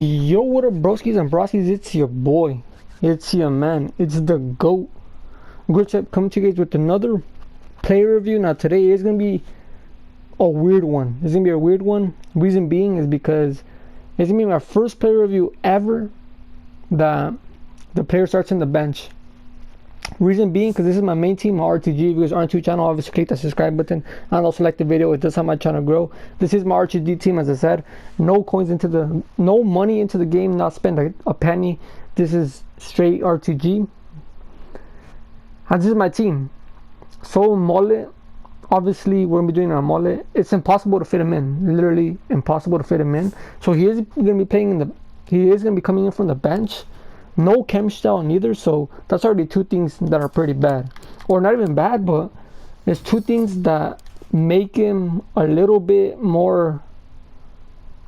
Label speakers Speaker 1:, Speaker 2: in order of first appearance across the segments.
Speaker 1: Yo, what up, broskies and broskies? It's your boy. It's your man. It's the GOAT. Glitch coming to you guys with another player review. Now, today is going to be a weird one. It's going to be a weird one. Reason being is because it's going to be my first player review ever that the player starts on the bench. Reason being, because this is my main team, my RTG. If you guys aren't to the channel, obviously click that subscribe button and also like the video. It does help my channel grow. This is my RTG team, as I said. No money into the game, not spend a penny. This is straight RTG. And this is my team. So Mollet, obviously we're gonna be doing our Mollet. It's impossible to fit him in, literally impossible to fit him in. So he is gonna be playing he is gonna be coming in from the bench. No chem style neither, so that's already two things that are pretty bad. Or not even bad, but there's two things that make him a little bit more,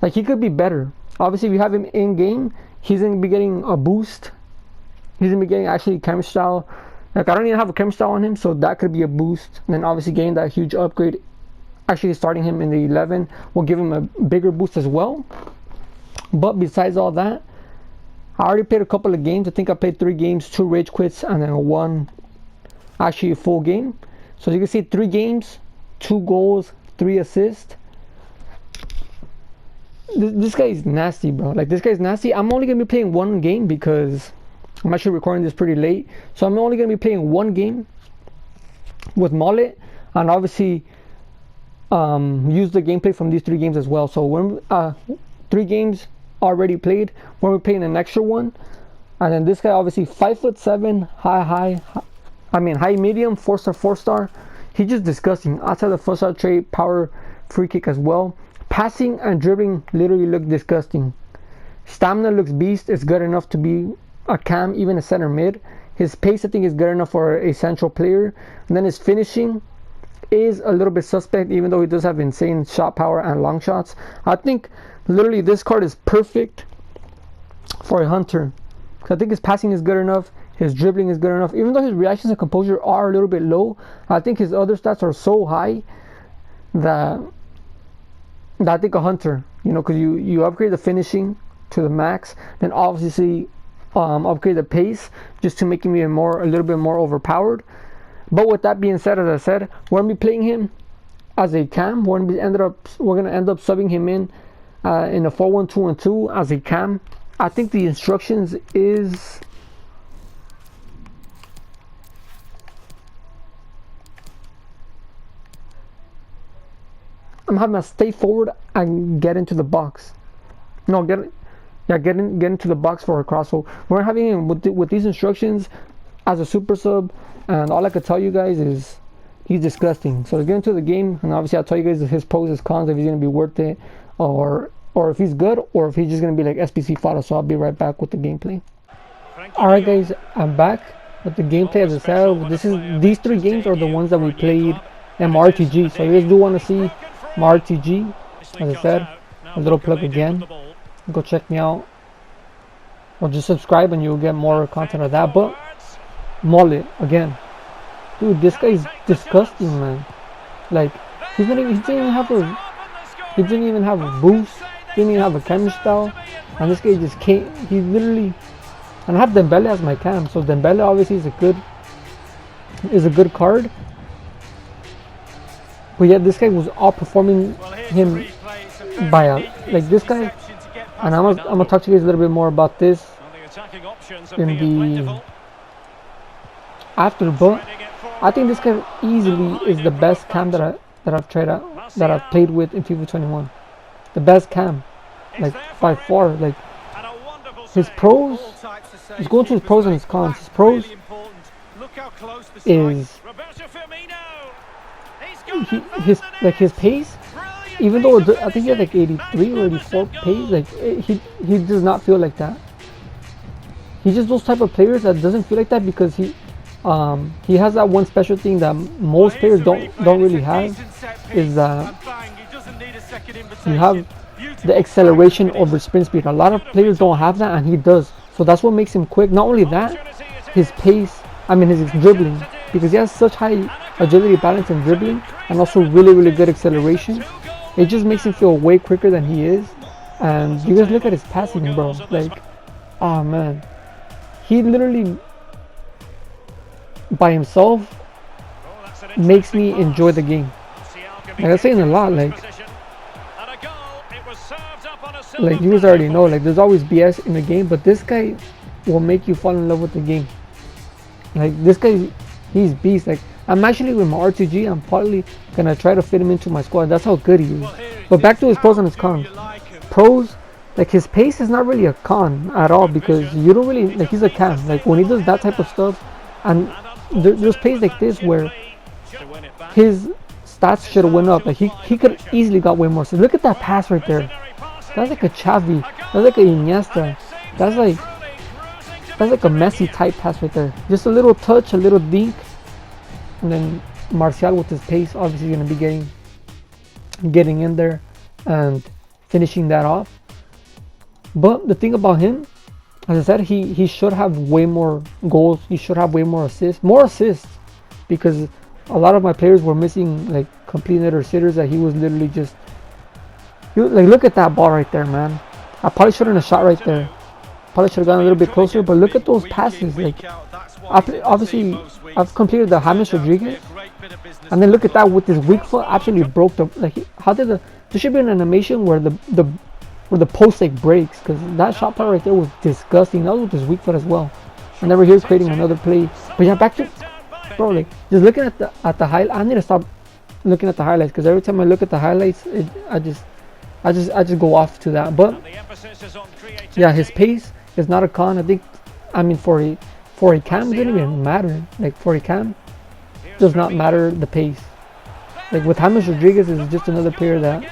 Speaker 1: like, he could be better. Obviously, if you have him in game, he's gonna be getting a boost. He's gonna be getting actually chem style. Like, I don't even have a chem style on him, so that could be a boost. And then obviously getting that huge upgrade, actually starting him in the 11 will give him a bigger boost as well. But besides all that, I already played a couple of games. I think I played 3 games, 2 rage quits, and then 1 actually a full game. So you can see 3 games, 2 goals, 3 assists. This guy is nasty, bro. Like, this guy's nasty. I'm only going to be playing 1 game because I'm actually recording this pretty late. So I'm only going to be playing 1 game with Mollet, and obviously use the gameplay from these 3 games as well. So when 3 games already played, when we're playing an extra one. And then this guy, obviously 5'7", high medium, 4-star, 4-star. He's just disgusting. Outside the 4-star trait, power, free kick as well. Passing and dribbling literally look disgusting. Stamina looks beast. It's good enough to be a cam, even a center mid. His pace, I think, is good enough for a central player. And then his finishing is a little bit suspect, even though he does have insane shot power and long shots. I think literally this card is perfect for a hunter. I think his passing is good enough, his dribbling is good enough. Even though his reactions and composure are a little bit low, I think his other stats are so high that I think a hunter, because you upgrade the finishing to the max, then obviously upgrade the pace just to make him even a little bit more overpowered. But with that being said, as I said, we're gonna be playing him as a cam. We're gonna end up subbing him in a 4-1-2-1-2 as a cam. I think the instructions is I'm having to stay forward and get into the box. No, get into the box for a cross. So we're having him with these instructions as a super sub, and all I could tell you guys is he's disgusting. So to get into the game, and obviously I'll tell you guys his pros, his cons, if he's gonna be worth it, or if he's good, or if he's just gonna be like SPC fodder. So I'll be right back with the gameplay. Alright guys, I'm back with the gameplay. As I said, these 3 games are the ones that we played in my RTG. So you guys do want to see my RTG, as I said, a little plug again. Go check me out, or just subscribe and you'll get more content of that. But Mollet again, dude, this guy is disgusting, man. Like, he didn't even have a boost, didn't even have a chem style, and this guy just can't. He literally, and I have Dembele as my cam, so Dembele obviously is a good card. But yet this guy was outperforming him by this guy. And I'm gonna talk to you guys a little bit more about this in the after. But I think this guy easily is the best cam that I've played with in FIFA 21. The best cam, like, by far. Like, his pros, let's go into his pros and his cons. His pros is his pace. Even though I think he had like 83 or 84 pace, like he does not feel like that. He's just those type of players that doesn't feel like that because he has that one special thing that most players don't really have, is that you have the acceleration over sprint speed. A lot of players don't have that, and he does. So that's what makes him quick. Not only that, his pace, his dribbling, because he has such high agility, balance, and dribbling, and also really good acceleration. It just makes him feel way quicker than he is. And you guys look at his passing, bro. Like, oh man, he literally by himself makes me enjoy the game. Like I'm saying a lot, like you guys already know, like there's always BS in the game, but this guy will make you fall in love with the game. Like this guy, he's beast. Like I'm actually with my R2G, I'm probably gonna try to fit him into my squad. That's how good he is. But back to his pros and his cons. Pros, like his pace is not really a con at all, because you don't really, like he's a cam. Like when he does that type of stuff, and there's plays like this where his stats should have went up. Like he could easily got way more. So look at that pass right there. That's like a Xavi. That's like a Iniesta. That's like a Messi type pass right there. Just a little touch, a little dink, and then Martial with his pace obviously going to be getting in there and finishing that off. But the thing about him, as I said, he should have way more goals. He should have way more assists, because a lot of my players were missing like complete netter sitters that he was literally just. Like look at that ball right there, man. I probably shouldn't have shot right there. Probably should have gone a little bit closer. But look at those passes. Like obviously I've completed the James Rodriguez, and then look at that with his weak foot. Absolutely broke the. Like how did there should be an animation where the post like breaks, because that shot part right there was disgusting. That was with his weak foot as well. And then we're here creating another play. But yeah, back to bro. Like just looking at the highlight. I need to stop looking at the highlights, because every time I look at the highlights, I just go off to that. But yeah, his pace is not a con. I think, I mean, for a cam, it didn't even matter. Like for a cam, does not matter the pace. Like with James Rodriguez is just another player that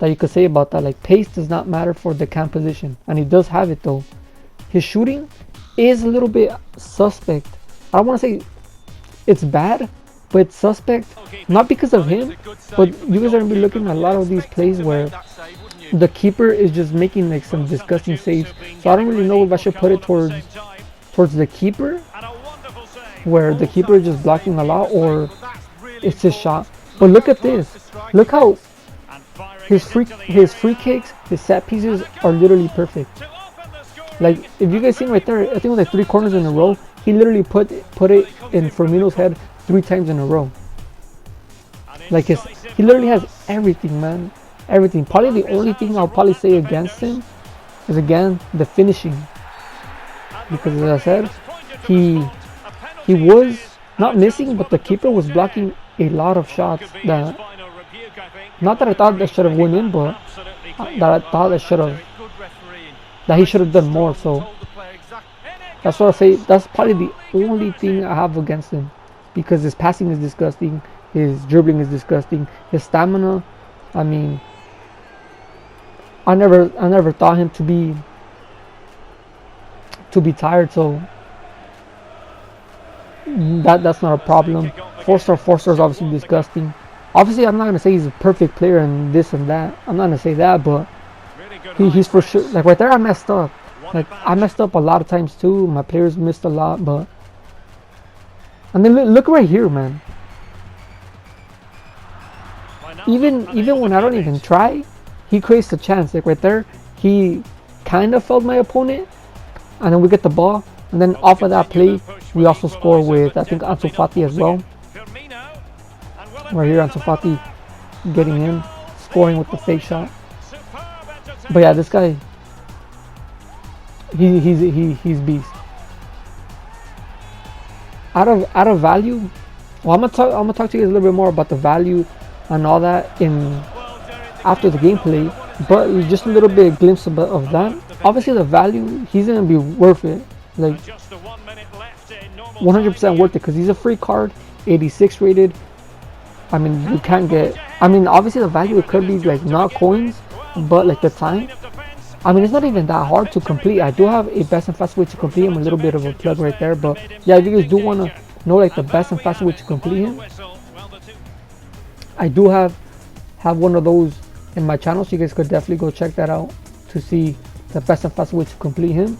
Speaker 1: you could say about that. Like pace does not matter for the cam position, and he does have it though. His shooting is a little bit suspect. I don't want to say it's bad, but it's suspect, not because of him, but you guys are going to be looking at a lot of these plays where the keeper is just making like some disgusting saves. So I don't really know if I should put it towards the keeper, where the keeper is just blocking a lot, or it's his shot. But look at this. Look how his free kicks, his set pieces are literally perfect. Like if you guys seen right there, I think it was like 3 corners in a row. He literally put it in Firmino's head 3 times in a row. Like he literally has everything, man. Everything. Probably the only thing I'll probably say against him is again the finishing, because as I said, he was not missing, but the keeper was blocking a lot of shots that, not that I thought that should have went in, but that I thought that he should have done more. So that's what I say. That's probably the only thing I have against him, because his passing is disgusting, his dribbling is disgusting, his stamina. I mean, I never thought him to be tired, so that's not a problem. 4-star is obviously disgusting. Obviously, I'm not gonna say he's a perfect player and this and that. I'm not gonna say that, but he's for sure. Like right there, I messed up. Like I messed up a lot of times too. My players missed a lot, but and then look right here, man. Even when I don't even try, he creates a chance. Like right there, he kind of felled my opponent, and then we get the ball, and then off of that play, we also score with, I think, Ansu Fati as well. Right here, Ansu Fati getting in, scoring with the fake shot. But yeah, this guy, he's beast. Out of value, well, I'm gonna talk to you guys a little bit more about the value and all that after the gameplay, but just a little bit glimpse of that. Obviously, the value, he's gonna be worth it, like 100% worth it, because he's a free card, 86 rated. I mean, you can't get. I mean, obviously the value, it could be like not coins, but like the time. I mean, it's not even that hard to complete. I do have a best and fast way to complete him, a little bit of a plug right there. But yeah, if you guys do want to know like the best and fast way to complete him, I do have one of those in my channel, so you guys could definitely go check that out to see the best and fast way to complete him.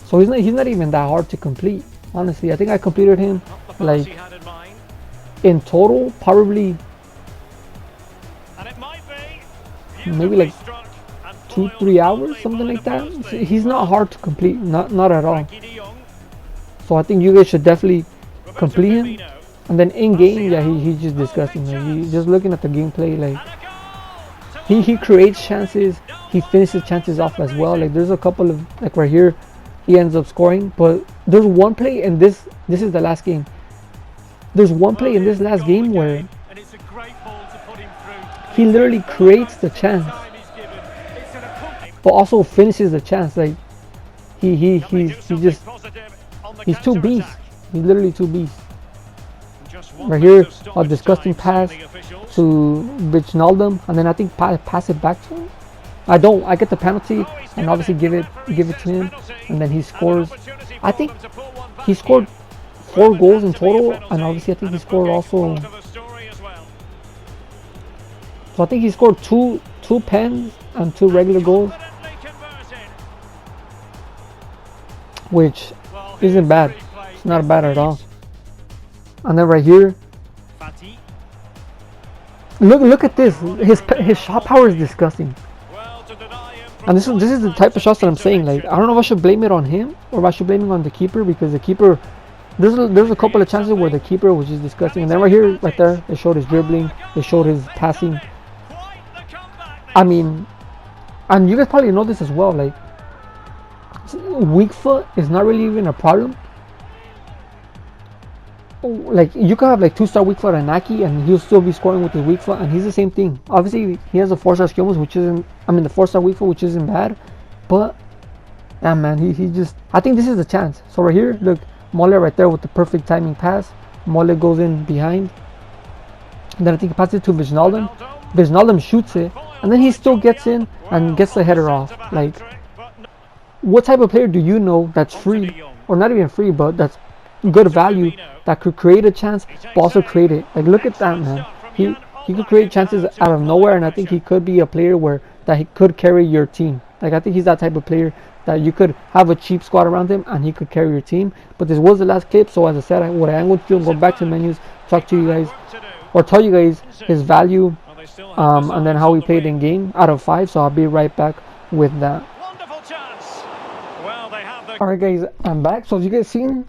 Speaker 1: So he's not even that hard to complete, honestly. I think I completed him like in total probably maybe like 2-3 hours, something like that. So he's not hard to complete, not at all. So I think you guys should definitely complete him. And then in game, yeah, he's just disgusting. Like, just looking at the gameplay, like he creates chances, he finishes chances off as well. Like there's a couple of, like right here, he ends up scoring. But there's one play in this is the last game. There's one play in this last game where he literally creates the chance, but also finishes the chance. Like he's too beast. He's literally too beast. Right here, a disgusting pass to Wijnaldum, and then I think pass it back to him. I get the penalty, and obviously give it to him, and then he scores. I think he scored 4 goals in total, and obviously I think he scored also. So I think he scored two pens and 2 regular goals, which isn't bad. It's not bad at all. And then right here, look at this. His shot power is disgusting. And this is the type of shots that I'm saying. Like I don't know if I should blame it on him or if I should blame it on the keeper, because the keeper, there's a couple of chances where the keeper was just disgusting. And then right here, right there, it showed his dribbling, it showed his passing. I mean, and you guys probably know this as well. Like weak foot is not really even a problem. Like you could have like 2-star weak foot and Naki, and he'll still be scoring with his weak foot, and he's the same thing. Obviously he has a 4-star skills, which isn't, I mean the 4-star weak foot, which isn't bad, but yeah man, he just, I think this is the chance. So right here, look, Mollet right there with the perfect timing pass. Mollet goes in behind, and then I think he passes it to Wijnaldum. Wijnaldum shoots it, and then he still gets in and gets the header off. Like, what type of player do you know that's free, or not even free, but that's good value, that could create a chance but also create it? Like look at that man, he could create chances out of nowhere, and I think he could be a player that he could carry your team. Like I think he's that type of player that you could have a cheap squad around him and he could carry your team. But this was the last clip, so as I said, what I am going to do is go back to the menus, talk to you guys, or tell you guys his value, and then how he played in game out of 5. So I'll be right back with that. Alright guys, I'm back. So as you guys seen,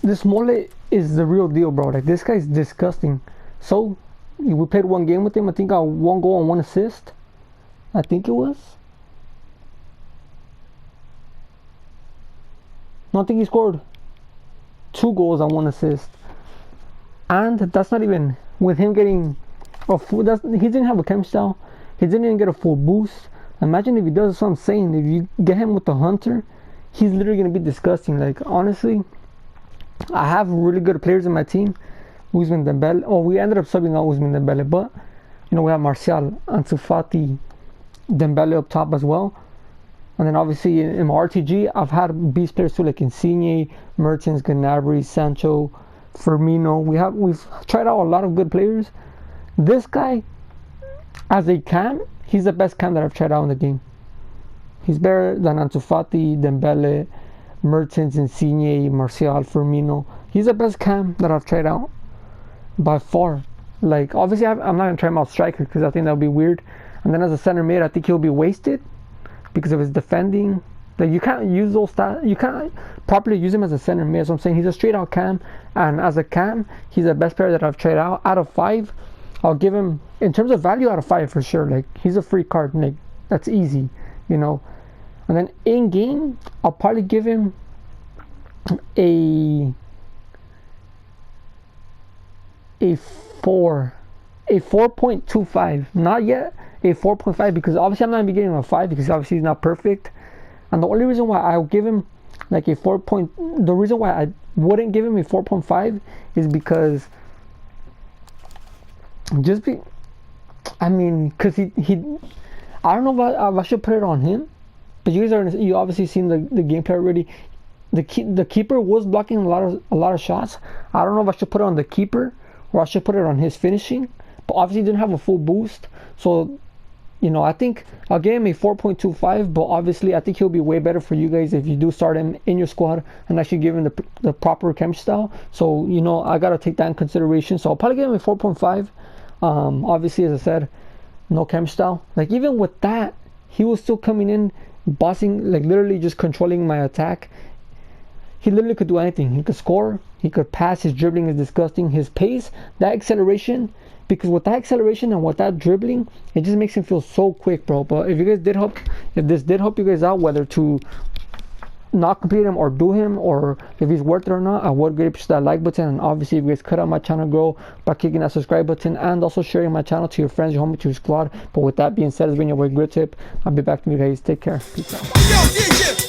Speaker 1: this Mollet is the real deal, bro. Like this guy's disgusting. So we played 1 game with him. I think I got 1 goal and 1 assist. I think it was. No, I think he scored 2 goals and 1 assist. And that's not even with him getting a full. He didn't have a chem style. He didn't even get a full boost. Imagine if he does. That's what I'm saying. If you get him with the Hunter, he's literally gonna be disgusting. Like honestly, I have really good players in my team. Ousmane Dembele. Oh, we ended up subbing out Ousmane Dembele, but you know we have Martial, Ansu Fati, Dembele up top as well. And then obviously in my RTG, I've had beast players too, like Insigne, Mertens, Gnabry, Sancho, Firmino. We've tried out a lot of good players. This guy, as a cam, he's the best cam that I've tried out in the game. He's better than Ansu Fati, Dembele, Mertens, Insigne, Martial, Firmino. He's the best cam that I've tried out by far. Like obviously I'm not gonna try him out striker because I think that would be weird. And then as a center mid, I think he'll be wasted because of his defending. Like you can't use those stats. You can't properly use him as a center mid. So I'm saying he's a straight out cam, and as a cam, he's the best player that I've tried out. Out of 5, I'll give him, in terms of value, out of 5 for sure. Like he's a free card. Like that's easy, you know. And then in game, I'll probably give him a 4.25. Not yet a 4.5, because obviously I'm not gonna be giving him a 5 because obviously he's not perfect. And the only reason why I'll give him like a 4. The reason why I wouldn't give him a 4.5 is because because he I don't know if I should put it on him, but you obviously seen the gameplay already. The keeper was blocking a lot of shots. I don't know if I should put it on the keeper or I should put it on his finishing, but obviously he didn't have a full boost. So you know, I think I'll give him a 4.25, but obviously I think he'll be way better for you guys if you do start him in your squad and actually give him the proper chem style. So you know, I gotta take that in consideration. So I'll probably give him a 4.5. Obviously, as I said, no cam style. Like even with that, he was still coming in, bossing, like literally just controlling my attack. He literally could do anything. He could score, he could pass, his dribbling is disgusting. His pace, that acceleration, because with that acceleration and with that dribbling, it just makes him feel so quick, bro. But if this did help you guys out, whether to not complete him or do him, or if he's worth it or not, I would greatly appreciate that like button. And obviously if you guys could help my channel grow by clicking that subscribe button and also sharing my channel to your friends, your homies, to your squad. But with that being said, it's been your boy Grip Tip. I'll be back to you guys. Take care. Peace out.